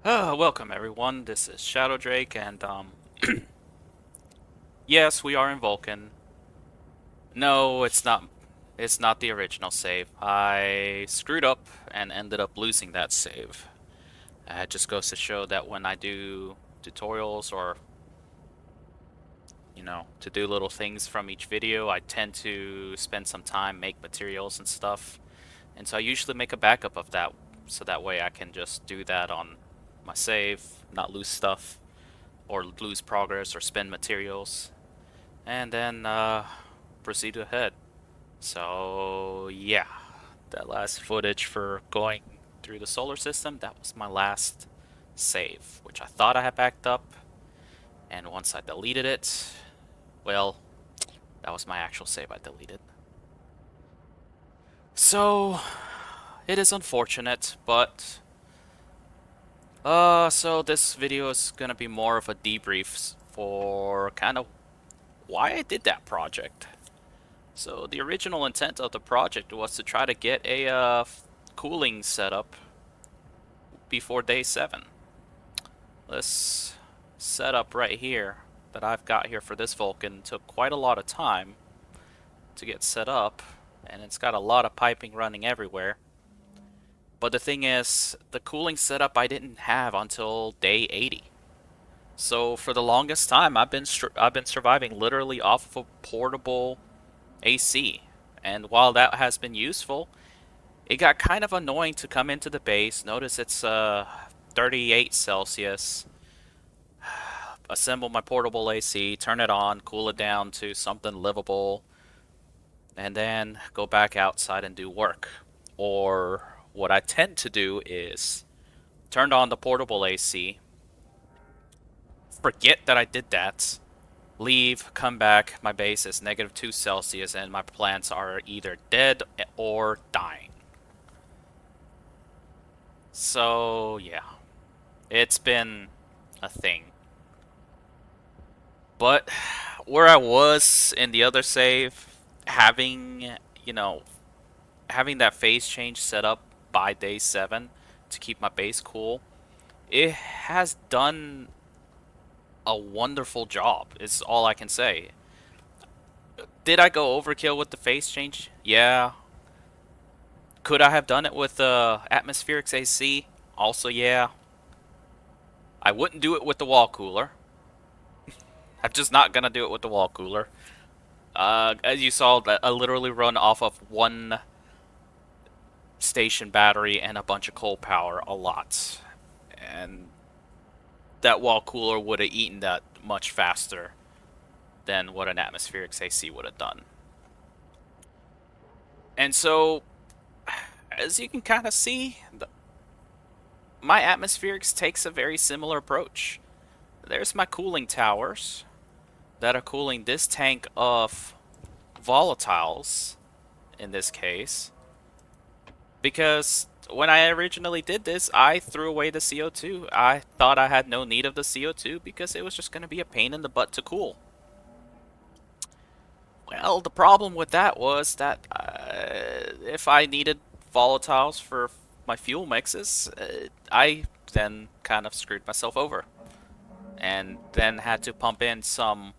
Welcome everyone. This is Shadow Drake, and yes, we are in Vulcan. No, it's not. It's not the original save. I screwed up and ended up losing that save. It just goes to show that when I do tutorials or to do little things from each video, I tend to spend some time, make materials and stuff, and so I usually make a backup of that, so that way I can just do that on my save, not lose stuff or lose progress or spend materials, and then proceed ahead. So yeah, that last footage for going through the solar system, that was my last save, which I thought I had backed up, and once I deleted it, well, that was my actual save I deleted. So it is unfortunate, but so this video is gonna be more of a debrief for kind of why I did that project. So the original intent of the project was to try to get a cooling setup before day 7. This setup right here that I've got here for this Vulcan took quite a lot of time to get set up, and it's got a lot of piping running everywhere. But the thing is, the cooling setup I didn't have until day 80. So for the longest time, I've been surviving literally off of a portable AC. And while that has been useful, it got kind of annoying to come into the base. Notice it's 38 Celsius. Assemble my portable AC, turn it on, cool it down to something livable, and then go back outside and do work. Or what I tend to do is turn on the portable AC, forget that I did that, leave, come back, my base is -2 Celsius, and my plants are either dead or dying. So, yeah, it's been a thing. But where I was in the other save, having, you know, having that phase change set up by day 7 to keep my base cool, it has done a wonderful job, is all I can say. Did I go overkill with the phase change? Yeah. Could I have done it with atmospherics AC? Also, yeah. I wouldn't do it with the wall cooler. I'm just not gonna do it with the wall cooler. As you saw, I literally run off of one station battery and a bunch of coal power a lot. And that wall cooler would have eaten that much faster than what an atmospherics AC would have done. And so, as you can kind of see, my atmospherics takes a very similar approach. There's my cooling towers that are cooling this tank of volatiles, in this case, because when I originally did this, I threw away the CO2. I thought I had no need of the CO2 because it was just going to be a pain in the butt to cool. Well, the problem with that was that if I needed volatiles for my fuel mixes, I then kind of screwed myself over. And then had to pump in some,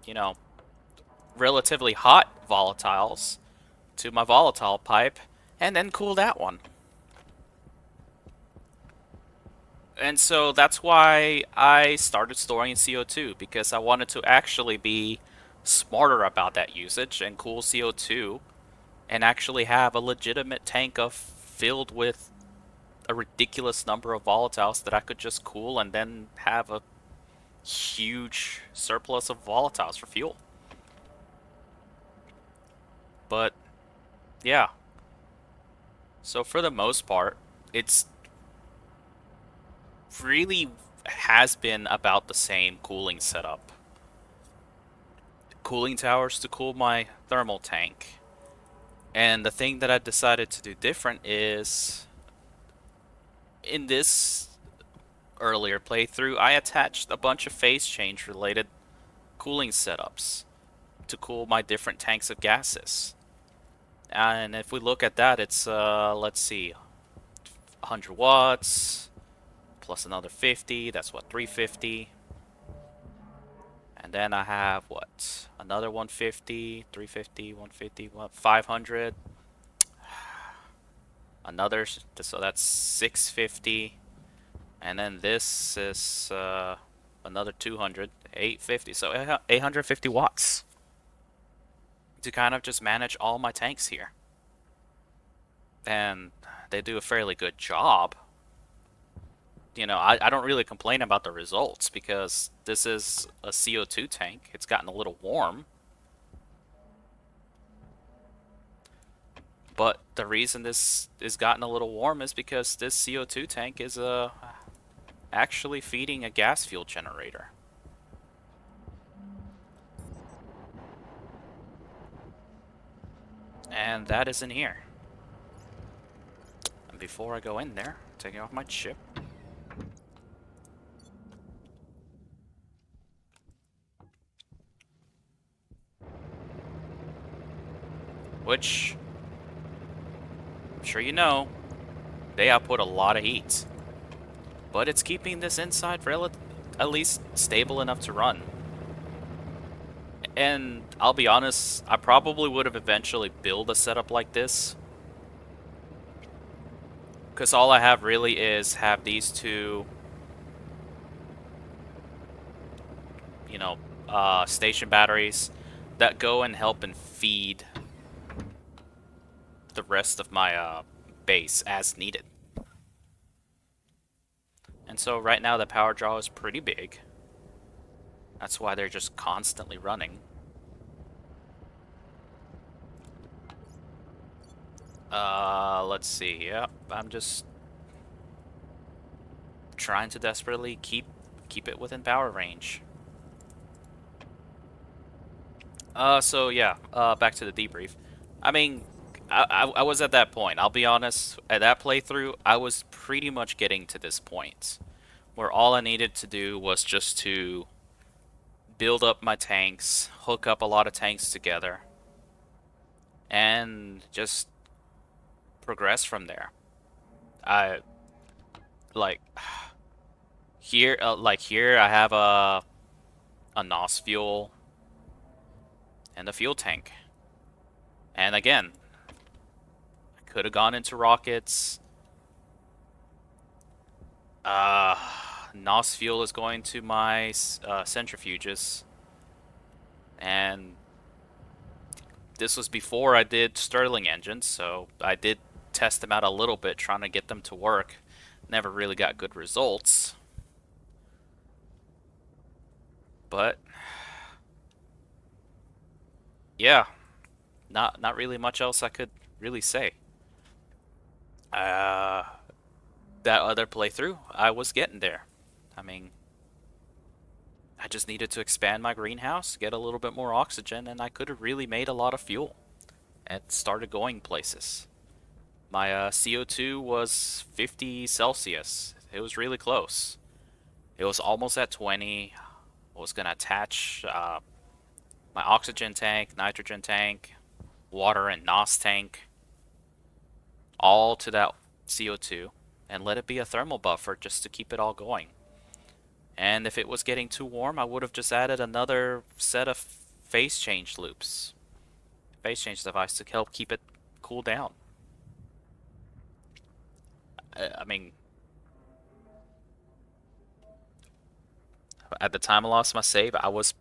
you know, relatively hot volatiles to my volatile pipe, and then cool that one. And so that's why I started storing CO2, because I wanted to actually be smarter about that usage and cool CO2 and actually have a legitimate tank of filled with a ridiculous number of volatiles that I could just cool and then have a huge surplus of volatiles for fuel. But yeah, so for the most part, it's really has been about the same cooling setup. Cooling towers to cool my thermal tank. And the thing that I decided to do different is in this earlier playthrough, I attached a bunch of phase change related cooling setups to cool my different tanks of gases. And if we look at that, it's, let's see, 100 watts plus another 50. That's what, 350. And then I have what? Another 150, 350, 150, 500. Another, so that's 650. And then this is another 200, 850. So 850 watts to kind of just manage all my tanks here. And they do a fairly good job. You know, I don't really complain about the results because this is a CO2 tank. It's gotten a little warm. But the reason this is gotten a little warm is because this CO2 tank is actually feeding a gas fuel generator. And that is in here. And before I go in there, taking off my chip. Which, I'm sure you know, they output a lot of heat. But it's keeping this inside at least stable enough to run. And I'll be honest, I probably would have eventually built a setup like this. Because all I have really is have these two, you know, station batteries that go and help and feed the rest of my base as needed. And so right now the power draw is pretty big. That's why they're just constantly running. Let's see. Yep, I'm just trying to desperately keep it within power range. So yeah, back to the debrief. I mean, I was at that point. I'll be honest, at that playthrough, I was pretty much getting to this point where all I needed to do was just to build up my tanks, hook up a lot of tanks together, and just progress from there. I like here I have a NOS fuel and a fuel tank. And again, I could have gone into rockets. Uh, NOS fuel is going to my centrifuges. And this was before I did Stirling engines, so I did test them out a little bit, trying to get them to work. Never really got good results. But yeah, not really much else I could really say. Uh, that other playthrough, I was getting there. I mean, I just needed to expand my greenhouse, get a little bit more oxygen, and I could have really made a lot of fuel and started going places. My CO2 was 50 Celsius. It was really close. It was almost at 20. I was going to attach my oxygen tank, nitrogen tank, water and NOS tank, all to that CO2, and let it be a thermal buffer just to keep it all going. And if it was getting too warm, I would have just added another set of phase change loops, phase change device to help keep it cool down. I mean, at the time I lost my save, I was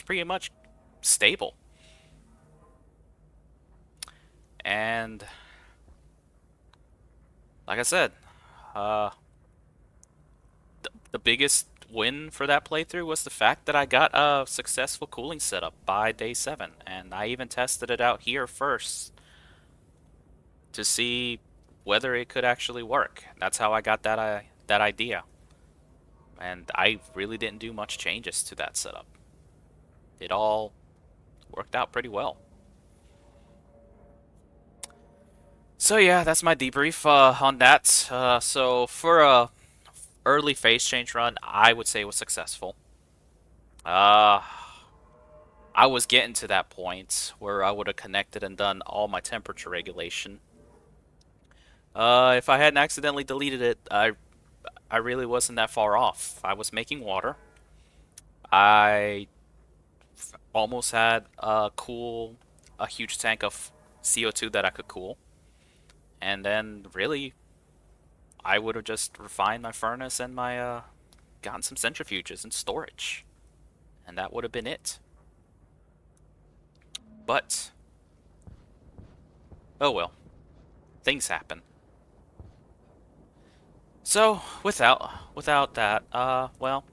pretty much stable. And like I said, uh, the biggest win for that playthrough was the fact that I got a successful cooling setup by day 7, and I even tested it out here first to see whether it could actually work. That's how I got that idea, and I really didn't do much changes to that setup. It all worked out pretty well. So yeah, that's my debrief on that. So for a early phase change run, I would say was successful. Uh, I was getting to that point where I would have connected and done all my temperature regulation. If I hadn't accidentally deleted it, I really wasn't that far off. I was making water. I almost had a huge tank of CO2 that I could cool. And then really, I would have just refined my furnace and gotten some centrifuges and storage. And that would have been it. But, oh well, things happen. So, without that, well,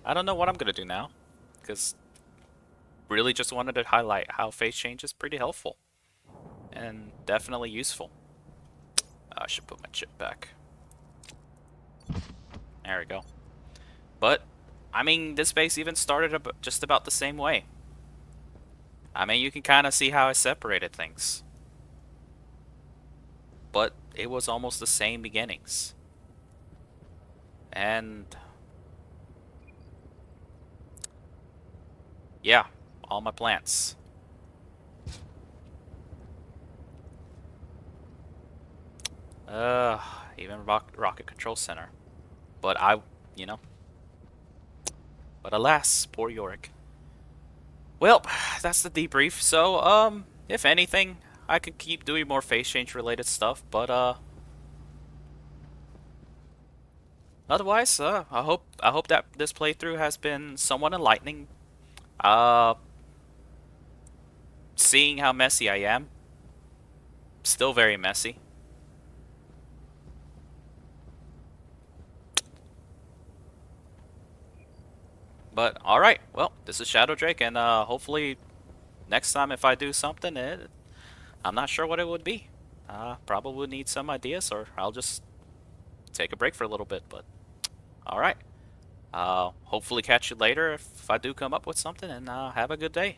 I don't know what I'm gonna do now. Because really just wanted to highlight how phase change is pretty helpful. And definitely useful. I should put my chip back. There we go. But, I mean, this base even started just about the same way. I mean, you can kind of see how I separated things. But it was almost the same beginnings. And, yeah, all my plants. Uh, even rocket control center. But you know, but alas, poor Yorick. Well, that's the debrief. So, if anything, I could keep doing more phase change related stuff, but otherwise, I hope that this playthrough has been somewhat enlightening. Uh, Seeing how messy I am, still very messy. But all right, well, this is Shadow Drake, and hopefully next time if I do something, I'm not sure what it would be. Probably would need some ideas, or I'll just take a break for a little bit. But all right. Hopefully catch you later if I do come up with something, and have a good day.